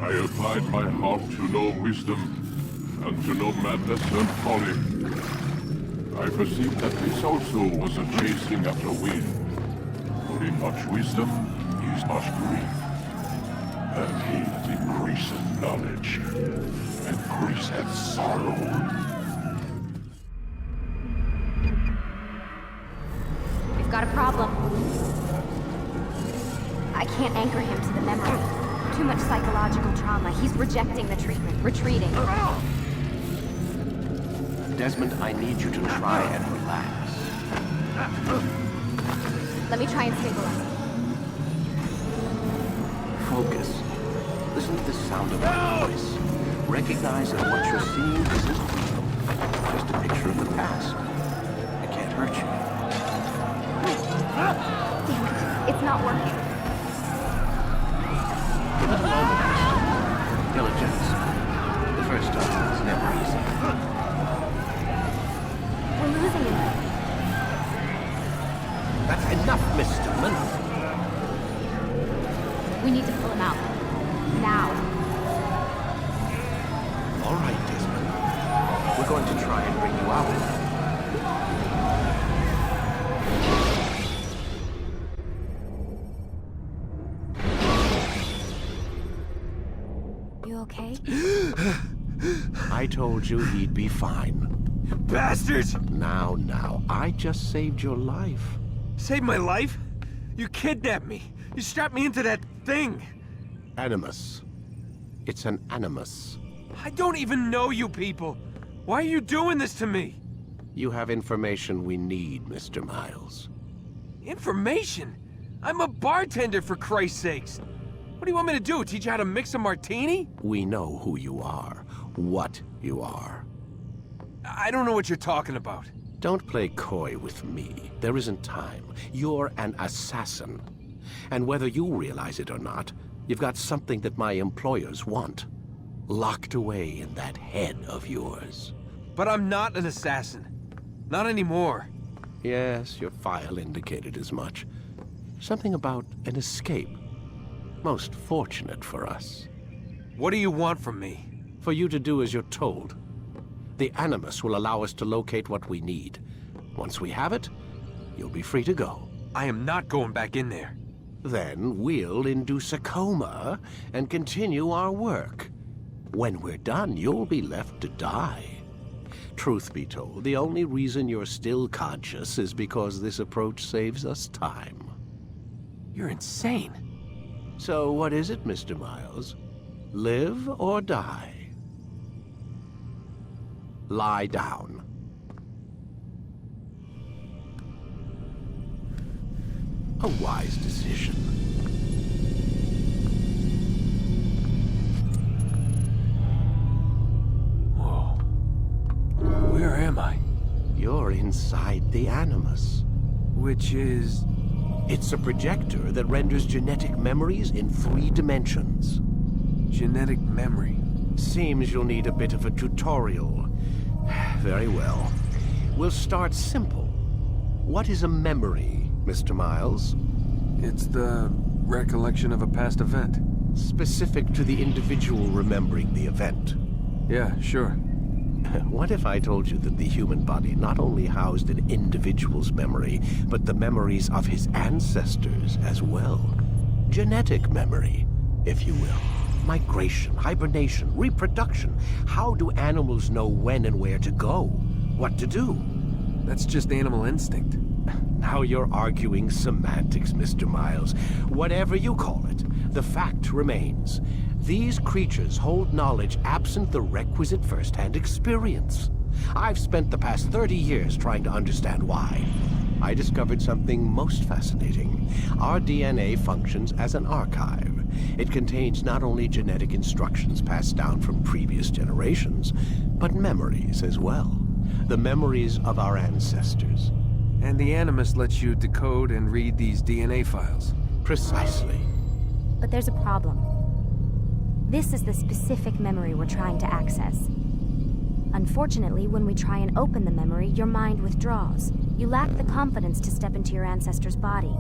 I applied my heart to know wisdom, and to know madness and folly. I perceived that this also was a chasing after wind. For in much wisdom is much grief. And he that increaseth knowledge increaseth sorrow. We've got a problem. I can't anchor him to the memory. Too much psychological trauma. He's rejecting the treatment, retreating. Desmond, I need you to try and relax. Let me try and stabilize. Focus. Listen to the sound of my voice. Recognize that what you're seeing isn't real. Just a picture of the past. I can't hurt you. Damn it. It's not working. Diligence. The first time is never easy. We're losing him. That's enough, Mr. Miller. We need to pull him out. Now. All right, Desmond. We're going to try and bring you out. You okay? I told you he'd be fine. Bastards! Now, I just saved your life. Saved my life? You kidnapped me. You strapped me into that thing. Animus. It's an animus. I don't even know you people. Why are you doing this to me? You have information we need, Mr. Miles. Information? I'm a bartender, for Christ's sakes. What do you want me to do? Teach you how to mix a martini? We know who you are, what you are. I don't know what you're talking about. Don't play coy with me. There isn't time. You're an assassin. And whether you realize it or not, you've got something that my employers want. Locked away in that head of yours. But I'm not an assassin. Not anymore. Yes, your file indicated as much. Something about an escape. Most fortunate for us. What do you want from me? For you to do as you're told. The Animus will allow us to locate what we need. Once we have it, you'll be free to go. I am not going back in there. Then we'll induce a coma and continue our work. When we're done, you'll be left to die. Truth be told, the only reason you're still conscious is because this approach saves us time. You're insane. So what is it, Mr. Miles? Live or die? Lie down. A wise decision. inside the Animus. Which is... It's a projector that renders genetic memories in 3 dimensions. genetic memory. Seems you'll need a bit of a tutorial. Very well. We'll start simple. What is a memory, Mr. Miles? It's the recollection of a past event. Specific to the individual remembering the event. Yeah, sure. What if I told you that the human body not only housed an individual's memory, but the memories of his ancestors as well? Genetic memory, if you will. Migration, hibernation, reproduction. How do animals know when and where to go? What to do? That's just animal instinct. Now you're arguing semantics, Mr. Miles. Whatever you call it, the fact remains. These creatures hold knowledge absent the requisite first-hand experience. I've spent the past 30 years trying to understand why. I discovered something most fascinating. Our DNA functions as an archive. It contains not only genetic instructions passed down from previous generations, but memories as well. The memories of our ancestors. And the Animus lets you decode and read these DNA files. Precisely. But there's a problem. This is the specific memory we're trying to access. Unfortunately, when we try and open the memory, your mind withdraws. You lack the confidence to step into your ancestor's body.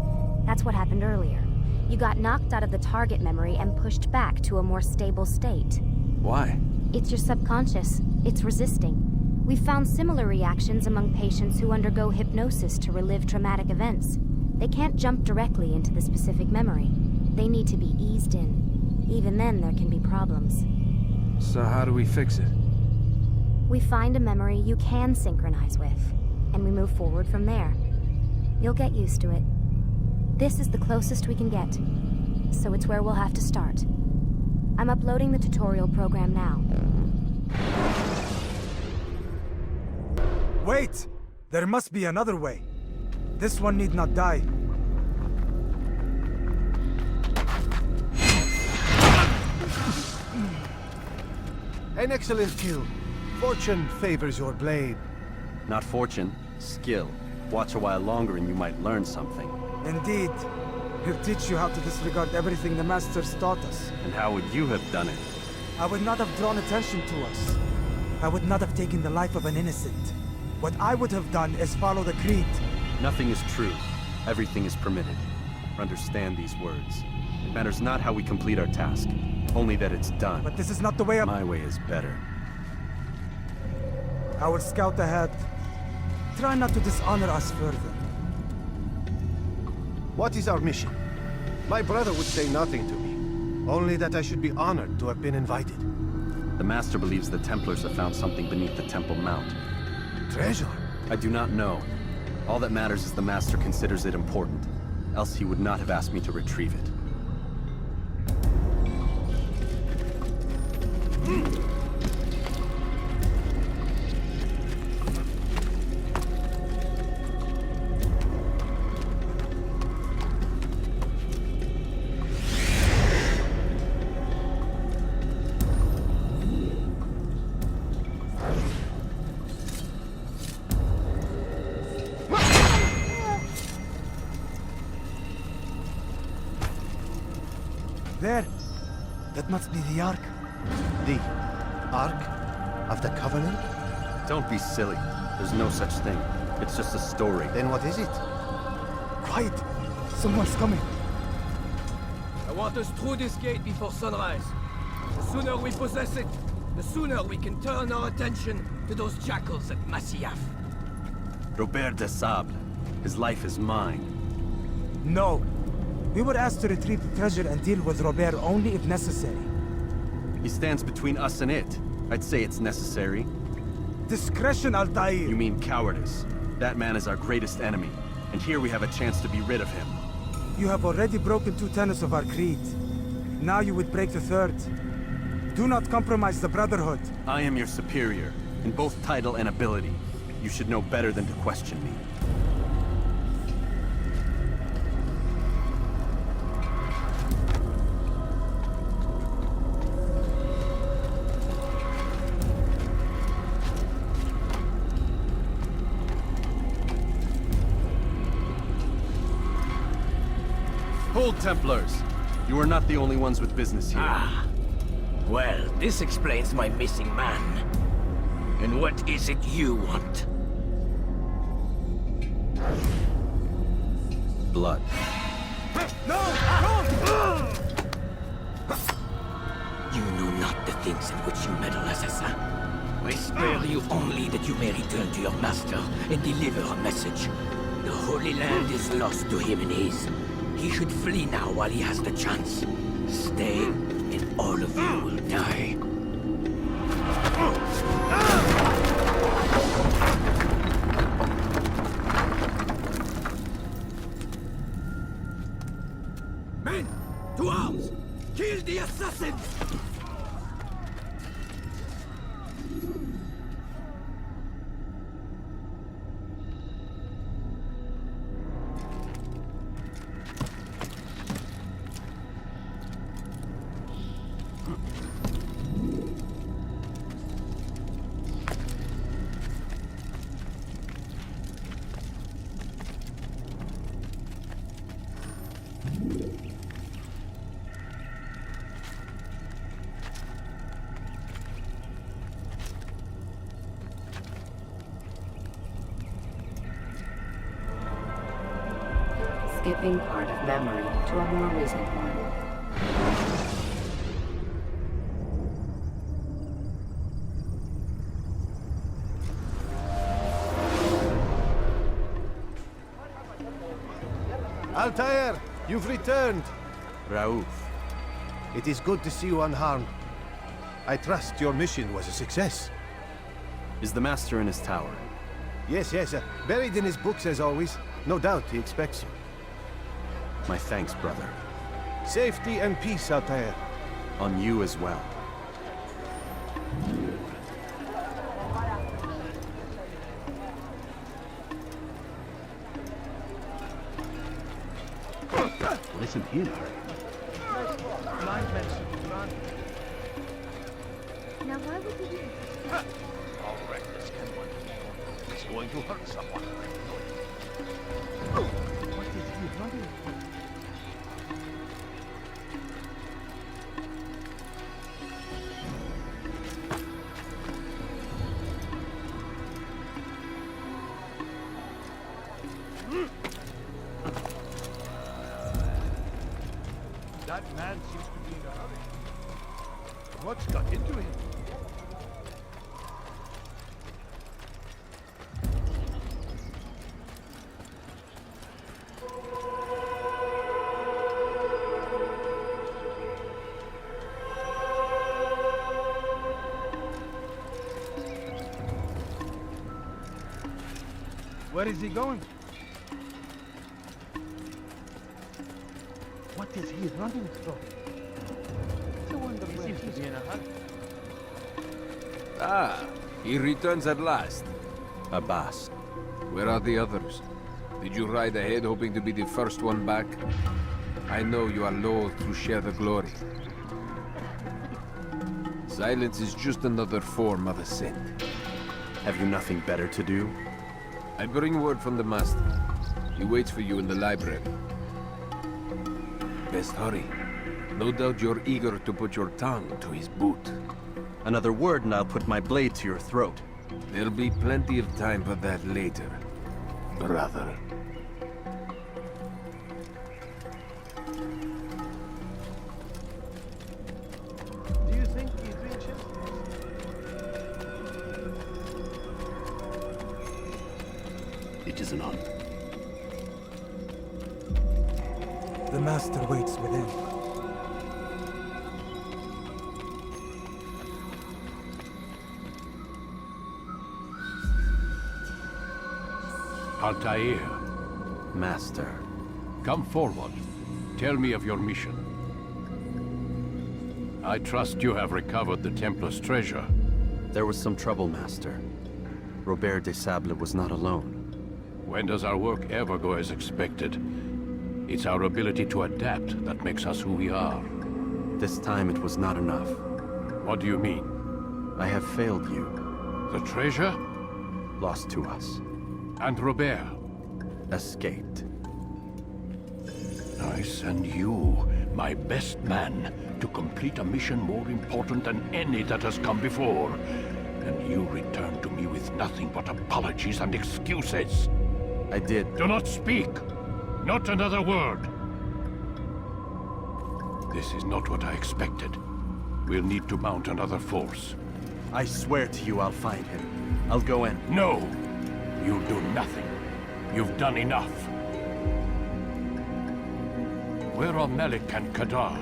That's what happened earlier. You got knocked out of the target memory and pushed back to a more stable state. Why? It's your subconscious. It's resisting. We've found similar reactions among patients who undergo hypnosis to relive traumatic events. They can't jump directly into the specific memory. They need to be eased in. Even then, there can be problems. So how do we fix it? We find a memory you can synchronize with, and we move forward from there. You'll get used to it. This is the closest we can get, so it's where we'll have to start. I'm uploading the tutorial program now. Wait! There must be another way. This one need not die. An excellent kill. Fortune favors your blade. Not fortune, skill. Watch a while longer and you might learn something. Indeed. He'll teach you how to disregard everything the Masters taught us. And how would you have done it? I would not have drawn attention to us. I would not have taken the life of an innocent. What I would have done is follow the creed. Nothing is true. Everything is permitted. Understand these words. It matters not how we complete our task, only that it's done. But this is not the way My way is better. I will scout ahead. Try not to dishonor us further. What is our mission? My brother would say nothing to me. Only that I should be honored to have been invited. The Master believes the Templars have found something beneath the Temple Mount. Treasure? I do not know. All that matters is the Master considers it important. Else he would not have asked me to retrieve it. There. That must be the Ark. The Ark of the Covenant? Don't be silly. There's no such thing. It's just a story. Then what is it? Quiet! Someone's coming. I want us through this gate before sunrise. The sooner we possess it, the sooner we can turn our attention to those jackals at Masyaf. Robert de Sable. His life is mine. No. We were asked to retrieve the treasure and deal with Robert only if necessary. He stands between us and it. I'd say it's necessary. Discretion, Altair! You mean cowardice. That man is our greatest enemy, and here we have a chance to be rid of him. You have already broken 2 tenets of our creed. Now you would break the 3rd. Do not compromise the Brotherhood. I am your superior, in both title and ability. You should know better than to question me. Hold, Templars! You are not the only ones with business here. Ah. Well, this explains my missing man. And what is it you want? Blood. You know not the things in which you meddle, assassin. I spare you only that you may return to your master and deliver a message. The Holy Land is lost to him and his. He should flee now while he has the chance. Stay, and all of you will die. Men, to arms! Kill the assassins! Skipping part of memory to a more recent one. Altair, you've returned. Raouf. It is good to see you unharmed. I trust your mission was a success. Is the Master in his tower? Yes, buried in his books as always. No doubt he expects you. My thanks, brother. Safety and peace, Altair. On you as well. Listen here. Now why would you do this? It's going to hurt someone. What is he running from? That man seems to be in a hurry. What's got into him? Where is he going? What is he running from? I wonder where he's in a hurry. Ah, he returns at last. Abbas. Where are the others? Did you ride ahead hoping to be the first one back? I know you are loath to share the glory. Silence is just another form of assent. Have you nothing better to do? I bring word from the Master. He waits for you in the library. Best hurry. No doubt you're eager to put your tongue to his boot. Another word and I'll put my blade to your throat. There'll be plenty of time for that later, brother. Do you think he's reached? It is none. The master waits within. Altair, Master. come forward. Tell me of your mission. I trust you have recovered the Templar's treasure. There was some trouble, Master. Robert de Sable was not alone. When does our work ever go as expected? It's our ability to adapt that makes us who we are. This time it was not enough. What do you mean? I have failed you. The treasure? Lost to us. And Robert? Escaped. I send you, my best man, to complete a mission more important than any that has come before. And you return to me with nothing but apologies and excuses. I did. Do not speak! Not another word! This is not what I expected. We'll need to mount another force. I swear to you I'll find him. I'll go in. No! You'll do nothing. You've done enough. Where are Melik and Kadar?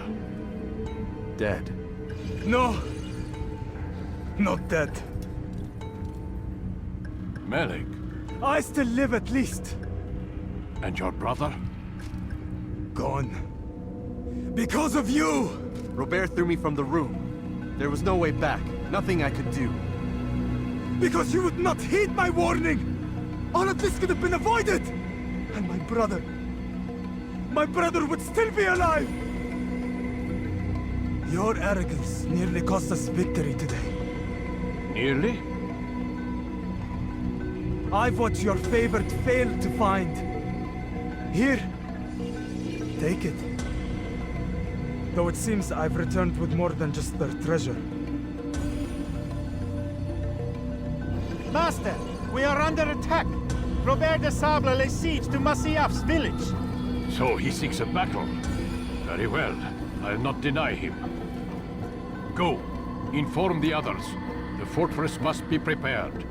Dead. No! Not dead. Melik? I still live at least. And your brother? Gone. Because of you! Robert threw me from the room. There was no way back. Nothing I could do. Because you would not heed my warning! All of this could have been avoided! And my brother would still be alive! Your arrogance nearly cost us victory today. Nearly? I've watched your favorite fail to find. Here, take it. Though it seems I've returned with more than just their treasure. Master, we are under attack. Robert de Sable lays siege to Masyaf's village. So he seeks a battle. Very well. I'll not deny him. Go. Inform the others. The fortress must be prepared.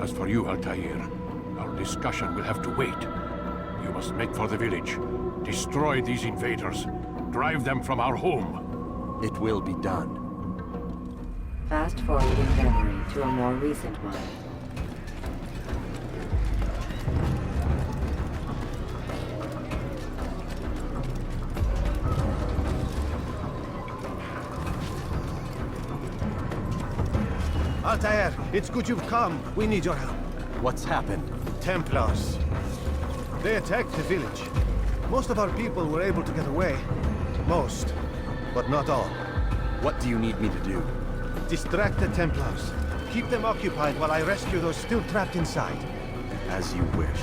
As for you, Altair, our discussion will have to wait. You must make for the village. Destroy these invaders. Drive them from our home. It will be done. Fast forwarding memory to a more recent one. Altair, it's good you've come. We need your help. What's happened? Templars. They attacked the village. Most of our people were able to get away. Most, but not all. What do you need me to do? Distract the Templars. Keep them occupied while I rescue those still trapped inside. As you wish.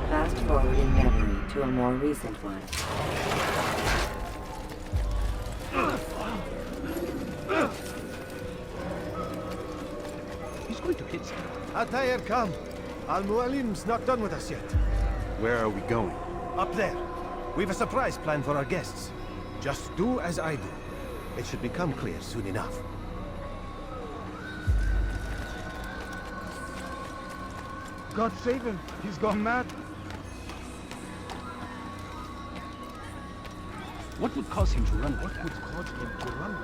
Fast forwarding memory to a more recent one. He's going to hit something. Altair, come. Al-Mualim's not done with us yet. Where are we going? Up there. We've a surprise planned for our guests. Just do as I do. It should become clear soon enough. God save him. He's gone mad. What would cause him to run? What would cause him to run?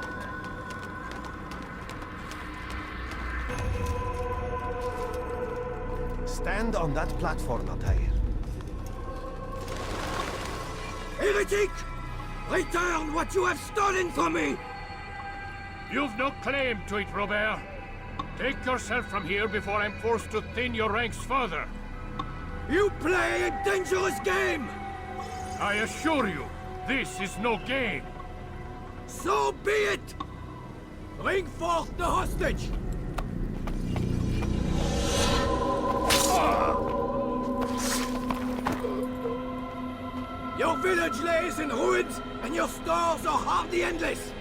Stand on that platform, Altair. Heretic! Return what you have stolen from me! You've no claim to it, Robert. Take yourself from here before I'm forced to thin your ranks further. You play a dangerous game! I assure you, this is no game. So be it! Bring forth the hostage! Your village lays in ruins, and your stores are hardly endless.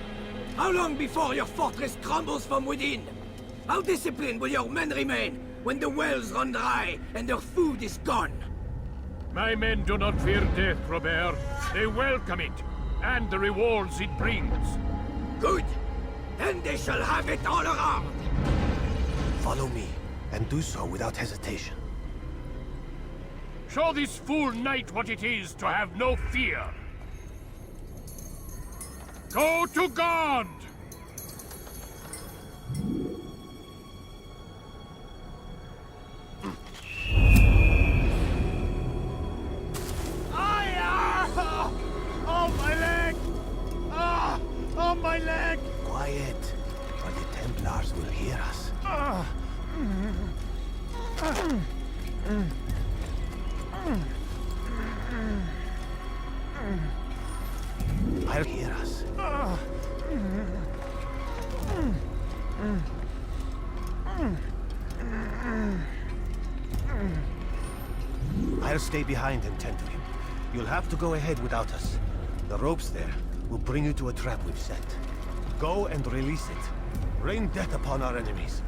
How long before your fortress crumbles from within? How disciplined will your men remain when the wells run dry and their food is gone? My men do not fear death, Robert. They welcome it, and the rewards it brings. Good. Then they shall have it all around. Follow me, and do so without hesitation. Show this fool knight what it is to have no fear. Go to God! Oh, my leg! Ah! Oh, my leg! Quiet, or the Templars will hear us. I'll hear us. I'll stay behind and tend to him. You'll have to go ahead without us. The ropes there will bring you to a trap we've set. Go and release it. Rain death upon our enemies.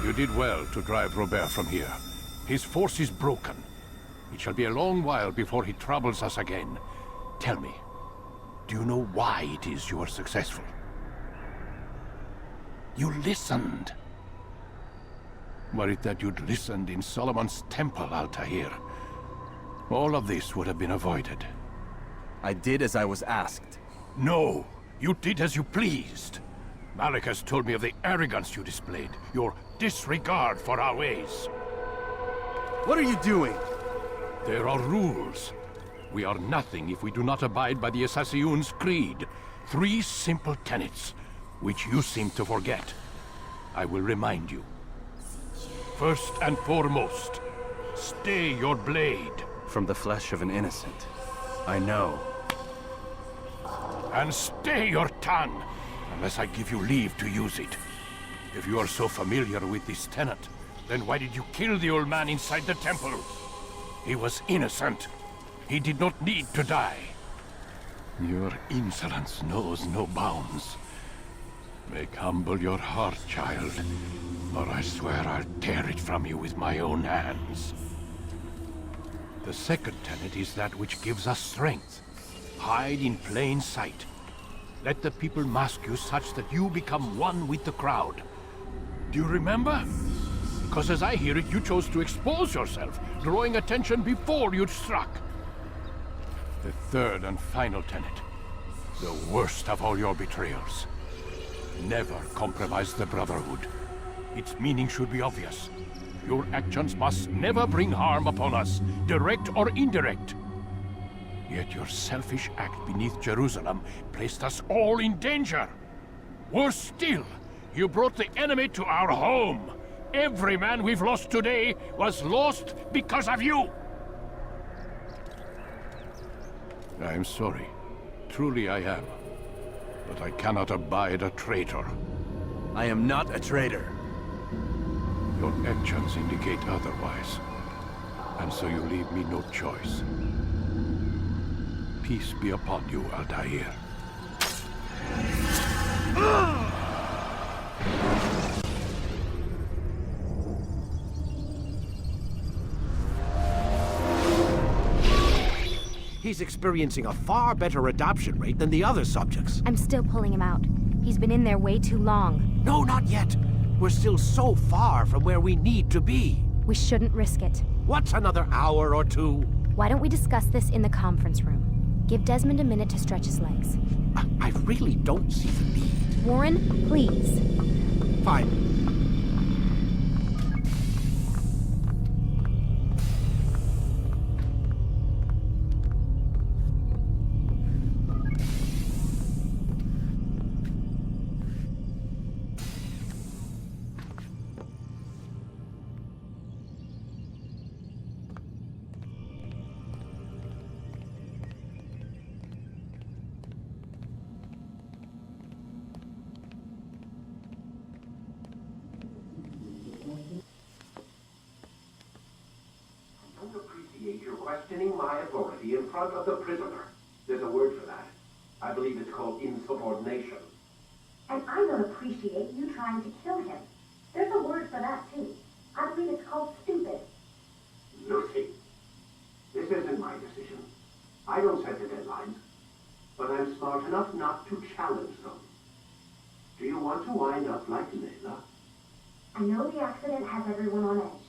You did well to drive Robert from here. His force is broken. It shall be a long while before he troubles us again. Tell me, do you know why it is you are successful? You listened. Were it that you'd listened in Solomon's temple, Altair, all of this would have been avoided. I did as I was asked. No, you did as you pleased. Malik has told me of the arrogance you displayed, your disregard for our ways. What are you doing? There are rules. We are nothing if we do not abide by the Assassin's Creed. 3 simple tenets, which you seem to forget. I will remind you. First and foremost, stay your blade. From the flesh of an innocent. I know. And stay your tongue, unless I give you leave to use it. If you are so familiar with this tenet, then why did you kill the old man inside the temple? He was innocent. He did not need to die. Your insolence knows no bounds. Make humble your heart, child, or I swear I'll tear it from you with my own hands. The second tenet is that which gives us strength. Hide in plain sight. Let the people mask you such that you become one with the crowd. Do you remember? Because as I hear it, you chose to expose yourself, drawing attention before you'd struck. The third and final tenet. The worst of all your betrayals. Never compromise the Brotherhood. Its meaning should be obvious. Your actions must never bring harm upon us, direct or indirect. Yet your selfish act beneath Jerusalem placed us all in danger. Worse still, you brought the enemy to our home. Every man we've lost today was lost because of you. I'm sorry. Truly I am. But I cannot abide a traitor. I am not a traitor. Your actions indicate otherwise. And so you leave me no choice. Peace be upon you, Altair. He's experiencing a far better adoption rate than the other subjects. I'm still pulling him out. He's been in there way too long. No, not yet. We're still so far from where we need to be. We shouldn't risk it. What's another hour or two? Why don't we discuss this in the conference room? Give Desmond a minute to stretch his legs. I really don't see the need. Warren, please. Fine. You're questioning my authority in front of the prisoner. There's a word for that. I believe it's called insubordination. And I don't appreciate you trying to kill him. There's a word for that, too. I believe it's called stupid. Lucy, this isn't my decision. I don't set the deadlines. But I'm smart enough not to challenge them. Do you want to wind up like Layla? I know the accident has everyone on edge.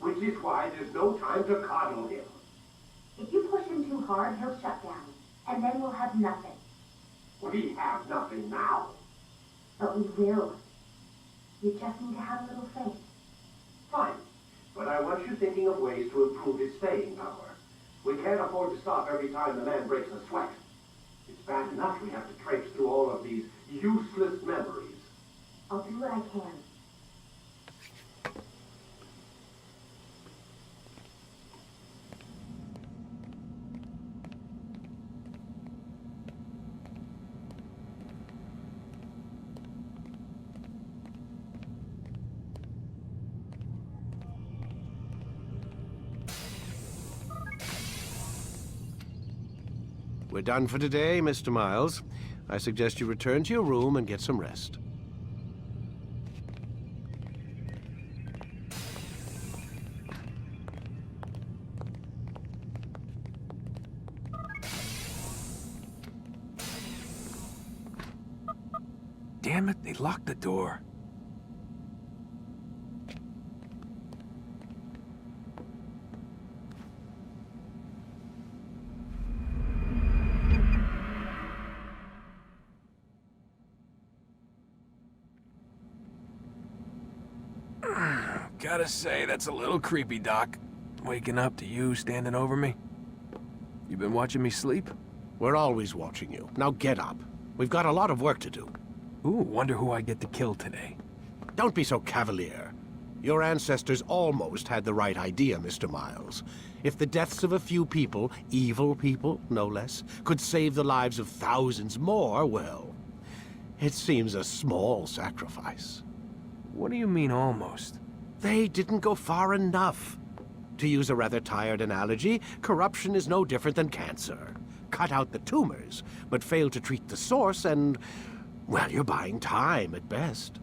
Which is why there's no time to coddle him. If you push him too hard, he'll shut down. And then we'll have nothing. We have nothing now. But we will. You just need to have a little faith. Fine. But I want you thinking of ways to improve his staying power. We can't afford to stop every time the man breaks a sweat. It's bad enough we have to traipse through all of these useless memories. I'll do what I can. We're done for today, Mr. Miles. I suggest you return to your room and get some rest. Damn it, they locked the door. Gotta say, that's a little creepy, Doc. Waking up to you standing over me. You been watching me sleep? We're always watching you. Now get up. We've got a lot of work to do. Ooh, wonder who I get to kill today. Don't be so cavalier. Your ancestors almost had the right idea, Mr. Miles. If the deaths of a few people, evil people, no less, could save the lives of thousands more, well, it seems a small sacrifice. What do you mean, almost? They didn't go far enough. To use a rather tired analogy, corruption is no different than cancer. Cut out the tumors, but fail to treat the source and, Well, you're buying time at best.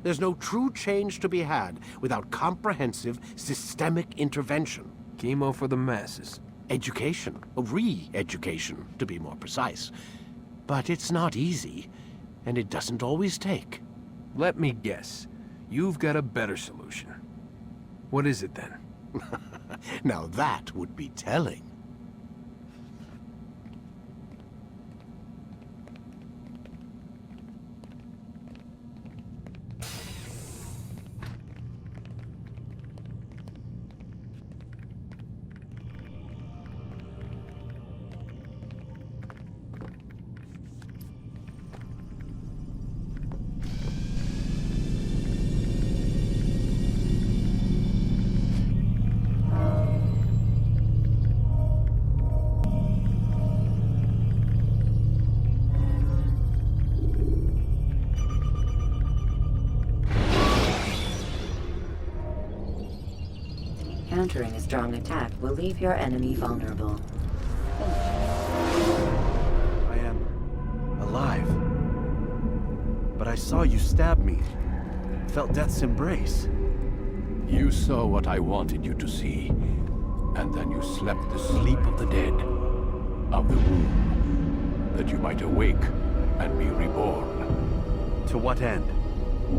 There's no true change to be had without comprehensive, systemic intervention. Chemo for the masses. Education, re-education, to be more precise. But it's not easy, and it doesn't always take. Let me guess. You've got a better solution. What is it then? Now that would be telling. Countering a strong attack will leave your enemy vulnerable. I am alive. But I saw you stab me. Felt death's embrace. You saw what I wanted you to see, and then you slept the sleep of the dead, of the womb, that you might awake and be reborn. To what end?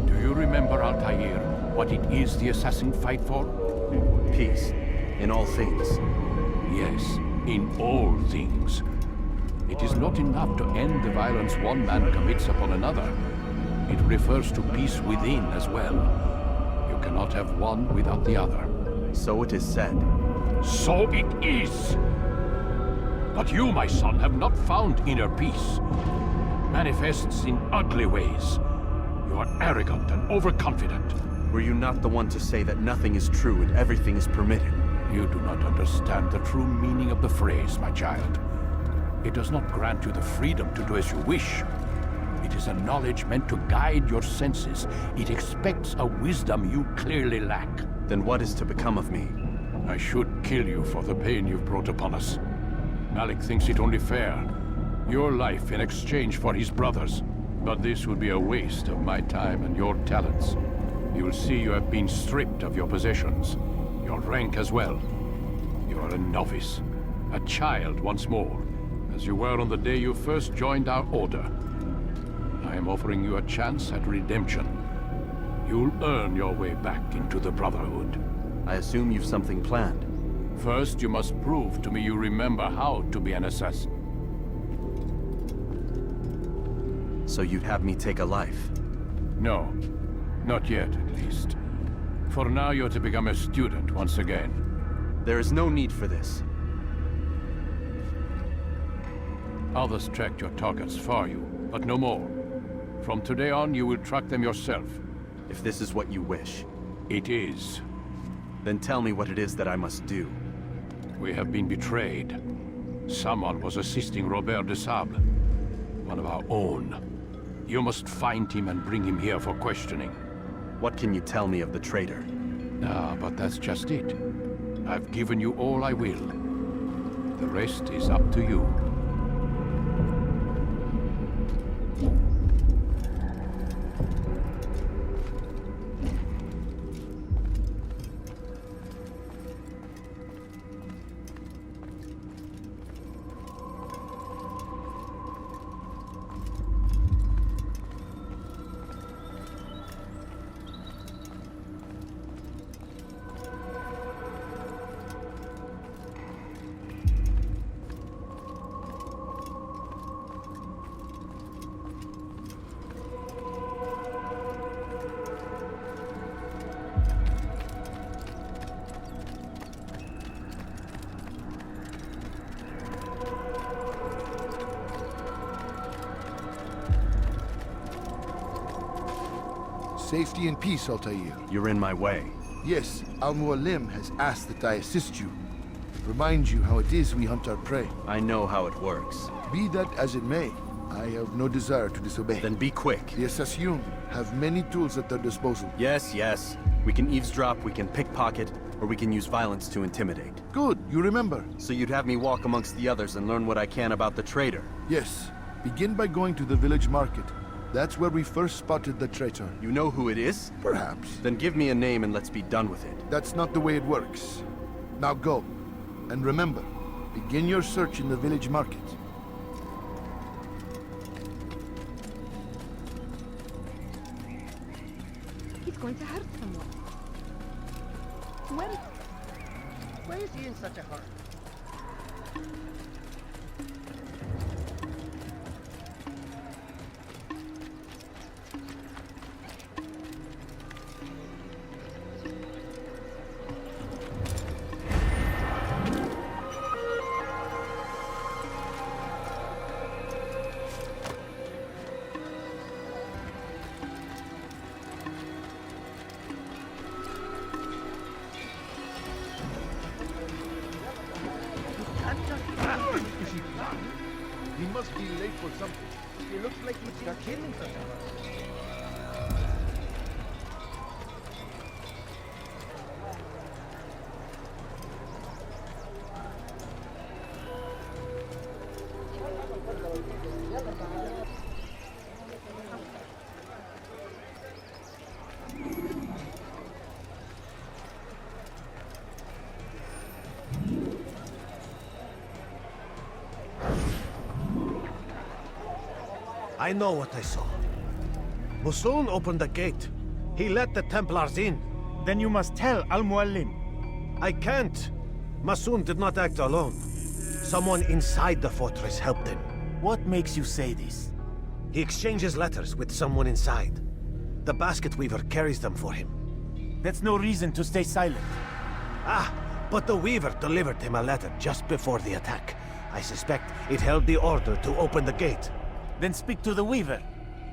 Do you remember, Altair, what it is the assassin fight for? Peace. In all things. Yes, in all things. It is not enough to end the violence one man commits upon another. It refers to peace within as well. You cannot have one without the other. So it is said. So it is! But you, my son, have not found inner peace. Manifests in ugly ways. You are arrogant and overconfident. Were you not the one to say that nothing is true and everything is permitted? You do not understand the true meaning of the phrase, my child. It does not grant you the freedom to do as you wish. It is a knowledge meant to guide your senses. It expects a wisdom you clearly lack. Then what is to become of me? I should kill you for the pain you've brought upon us. Malik thinks it only fair. Your life in exchange for his brother's. But this would be a waste of my time and your talents. You will see you have been stripped of your possessions, your rank as well. You are a novice, a child once more, as you were on the day you first joined our order. I am offering you a chance at redemption. You'll earn your way back into the Brotherhood. I assume you've something planned. First, you must prove to me you remember how to be an assassin. So you'd have me take a life? No. Not yet, at least. For now, you're to become a student once again. There is no need for this. Others tracked your targets for you, but no more. From today on, you will track them yourself. If this is what you wish. It is. Then tell me what it is that I must do. We have been betrayed. Someone was assisting Robert de Sable, one of our own. You must find him and bring him here for questioning. What can you tell me of the traitor? Ah, but that's just it. I've given you all I will. The rest is up to you. Safety and peace, Altair. You're in my way. Yes, Al-Mualim has asked that I assist you. Remind you how it is we hunt our prey. I know how it works. Be that as it may, I have no desire to disobey. Then be quick. The Assassin have many tools at their disposal. Yes, yes. We can eavesdrop, we can pickpocket, or we can use violence to intimidate. Good, you remember. So you'd have me walk amongst the others and learn what I can about the traitor? Yes. Begin by going to the village market. That's where we first spotted the traitor. You know who it is? Perhaps. Then give me a name and let's be done with it. That's not the way it works. Now go. And remember, begin your search in the village market. He's going to hurt someone. Well, why is he in such a hurry? He must be late for something. He looks like he's got killing someone. I know what I saw. Musun opened the gate. He let the Templars in. Then you must tell Al-Mualim. I can't. Musun did not act alone. Someone inside the fortress helped him. What makes you say this? He exchanges letters with someone inside. The basket weaver carries them for him. That's no reason to stay silent. Ah, but the weaver delivered him a letter just before the attack. I suspect it held the order to open the gate. Then speak to the weaver.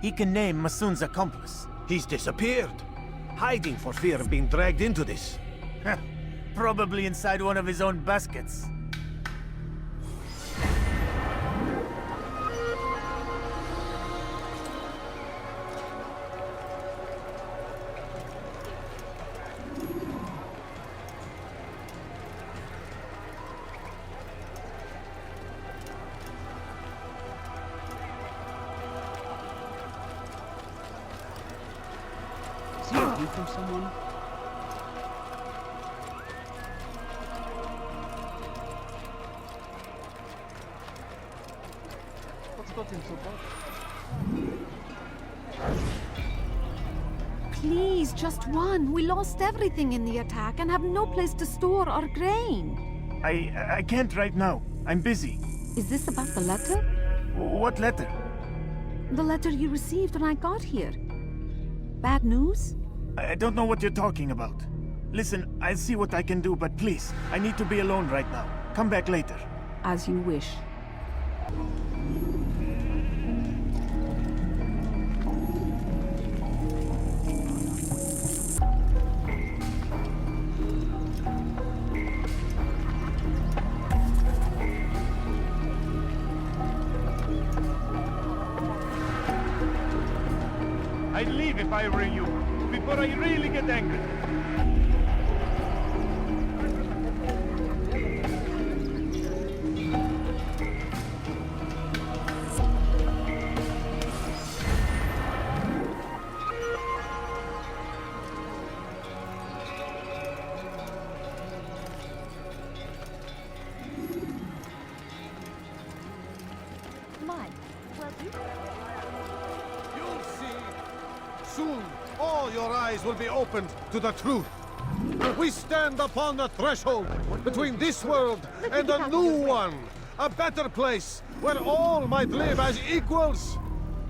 He can name Masun's accomplice. He's disappeared. Hiding for fear of being dragged into this. Probably inside one of his own baskets. Is he hiding from someone? What's got him so bad? Please, just one. We lost everything in the attack and have no place to store our grain. I can't right now. I'm busy. Is this about the letter? What letter? The letter you received when I got here. Bad news? I don't know what you're talking about. Listen, I'll see what I can do, but please, I need to be alone right now. Come back later. As you wish. I'd leave if I were you, before I really get angry. Mine. Well, You'll see. Soon, all your eyes will be opened to the truth. We stand upon the threshold between this world and a new one. A better place where all might live as equals.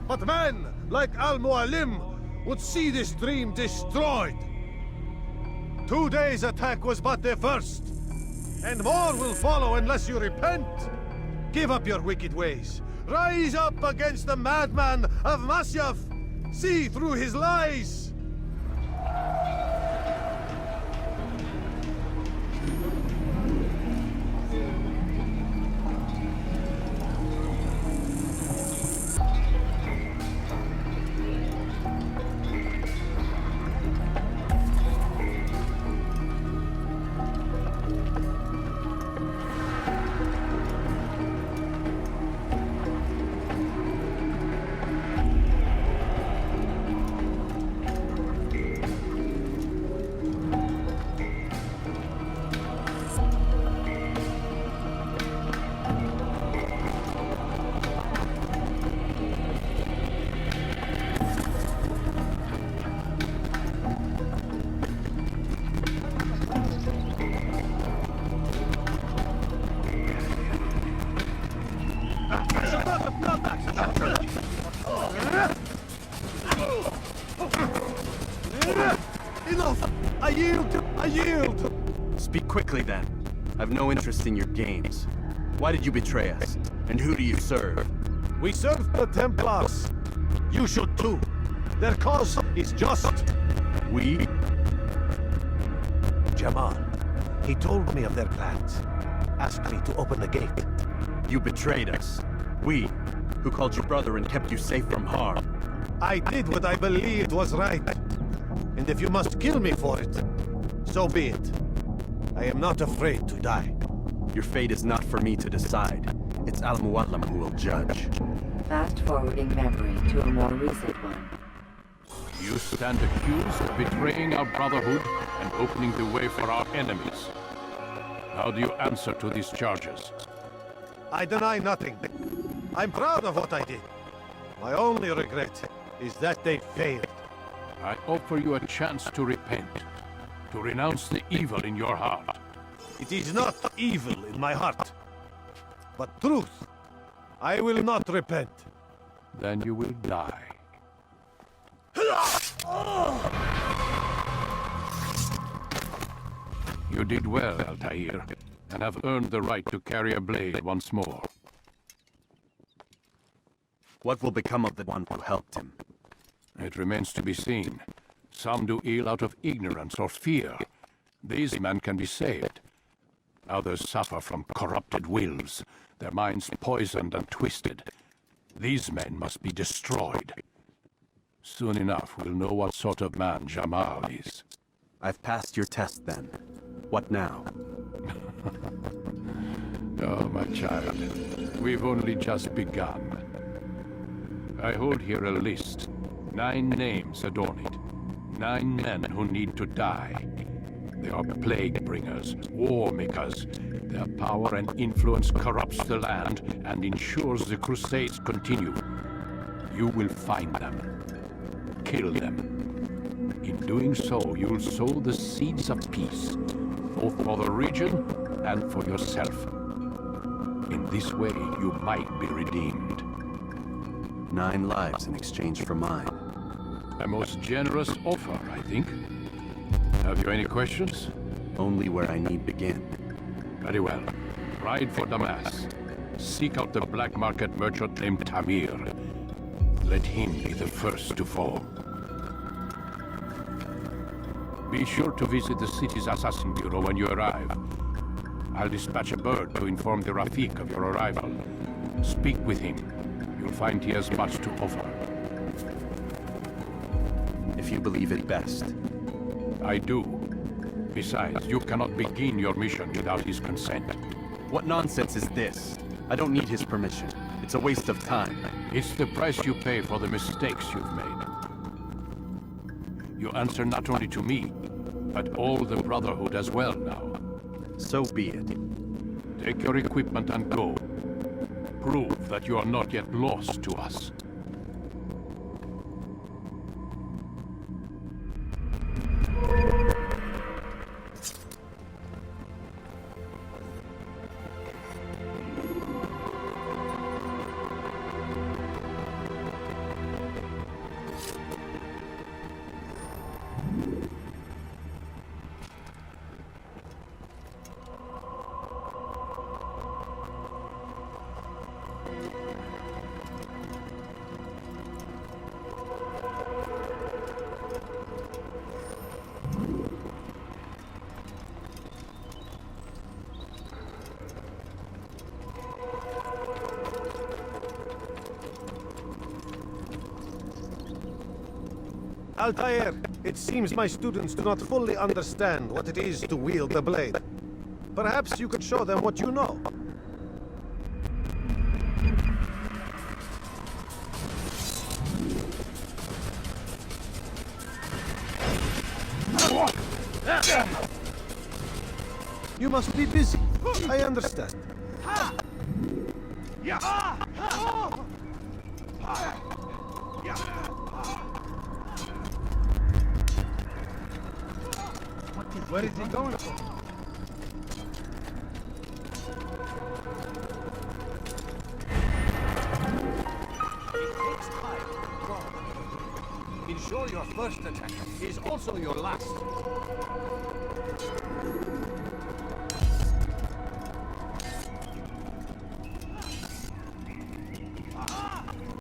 But men like Al-Mualim would see this dream destroyed. Today's attack was but the first. And more will follow unless you repent. Give up your wicked ways. Rise up against the madman of Masyaf. See through his lies. Enough! I yield! I yield! Speak quickly then. I've no interest in your games. Why did you betray us? And who do you serve? We serve the Templars. You should too. Their cause is just. We? Jamal. He told me of their plans. Asked me to open the gate. You betrayed us. We, who called you brother and kept you safe from harm. I did what I believed was right. And if you must kill me for it, so be it. I am not afraid to die. Your fate is not for me to decide. It's Al-Mualim who will judge. Fast-forwarding memory to a more recent one. You stand accused of betraying our Brotherhood and opening the way for our enemies. How do you answer to these charges? I deny nothing. I'm proud of what I did. My only regret is that they failed. I offer you a chance to repent, to renounce the evil in your heart. It is not evil in my heart, but truth. I will not repent. Then you will die. You did well, Altair, and have earned the right to carry a blade once more. What will become of the one who helped him? It remains to be seen. Some do ill out of ignorance or fear. These men can be saved. Others suffer from corrupted wills, their minds poisoned and twisted. These men must be destroyed. Soon enough, we'll know what sort of man Jamal is. I've passed your test then. What now? Oh, my child. We've only just begun. I hold here a list. 9 names adorn it. 9 men who need to die. They are plague bringers, war makers. Their power and influence corrupts the land and ensures the Crusades continue. You will find them. Kill them. In doing so, you'll sow the seeds of peace, both for the region and for yourself. In this way, you might be redeemed. 9 lives in exchange for mine. A most generous offer, I think. Have you any questions? Only where I need begin. Very well. Ride for Damas. Seek out the black market merchant named Tamir. Let him be the first to fall. Be sure to visit the city's assassin bureau when you arrive. I'll dispatch a bird to inform the Rafik of your arrival. Speak with him. You'll find he has much to offer. If you believe it best. I do. Besides, you cannot begin your mission without his consent. What nonsense is this? I don't need his permission. It's a waste of time. It's the price you pay for the mistakes you've made. You answer not only to me, but all the Brotherhood as well now. So be it. Take your equipment and go. Prove that you are not yet lost to us. Altair, it seems my students do not fully understand what it is to wield the blade. Perhaps you could show them what you know. You must be busy. I understand. Where is he going for? Ensure your first attack is also your last.